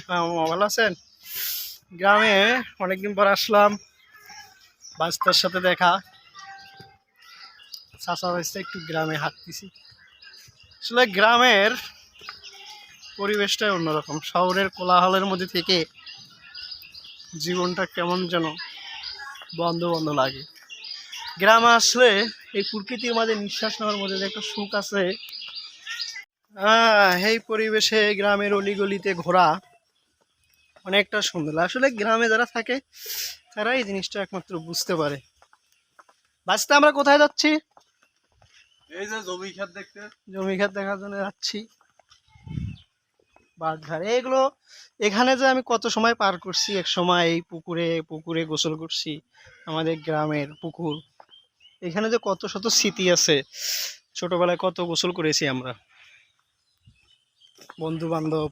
ভালো আছেন? গ্রামে অনেকদিন পর আসলাম, বাচ্চার সাথে দেখা। চাষা বাচ্চা একটু গ্রামে হাঁটতেছি। আসলে গ্রামের পরিবেশটাই অন্যরকম। শহরের কোলাহলের মধ্যে থেকে জীবনটা কেমন যেন বন্ধ বন্ধ লাগে। গ্রামে আসলে এই প্রকৃতির মাঝে নিঃশ্বাস নেওয়ার মধ্যে যে একটা সুখ আছে, এই পরিবেশে গ্রামের অলিগলিতে ঘোরা অনেকটা সুন্দর। আসলে গ্রামে যারা থাকে তারা এই জিনিসটা একমাত্র বুঝতে পারে। বাঁচতে আমরা কোথায় যাচ্ছি? এই যে জমি ক্ষেত দেখতে, জমি ক্ষেত দেখার জন্য যাচ্ছি। বাঁশঝাড় এগুলো, এখানে যে আমি কত সময় পার করছি। এক সময় এই পুকুরে পুকুরে গোসল করছি, আমাদের গ্রামের পুকুর। এখানে যে কত শত স্মৃতি আছে, ছোটবেলায় কত গোসল করেছি আমরা, বন্ধু বান্ধব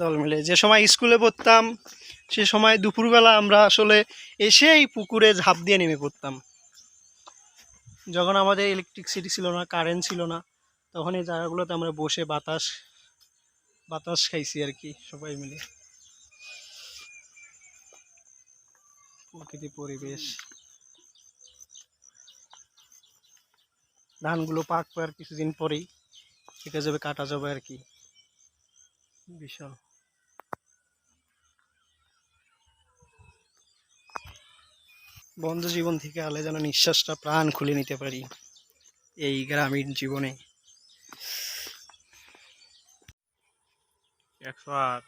দল মিলে। যে সময় স্কুলে পড়তাম সে সময় দুপুরবেলা আমরা আসলে এসে এই পুকুরে ঝাঁপ দিয়ে নেমে পড়তাম। যখন আমাদের ইলেকট্রিসিটি ছিল না, কারেন্ট ছিল না, তখন এই জায়গাগুলোতে আমরা বসে বাতাস বাতাস খাইছি আর কি, সবাই মিলে। প্রকৃতি পরিবেশ। ধানগুলো পাকবে আর কিছুদিন পরেই, কেটে যাবে, কাটা যাবে আর কি। বিশাল বন্ধ জীবন থেকে আলে যেন নিঃশ্বাসটা প্রাণ খুলে নিতে পারি এই গ্রামীণ জীবনে। 108।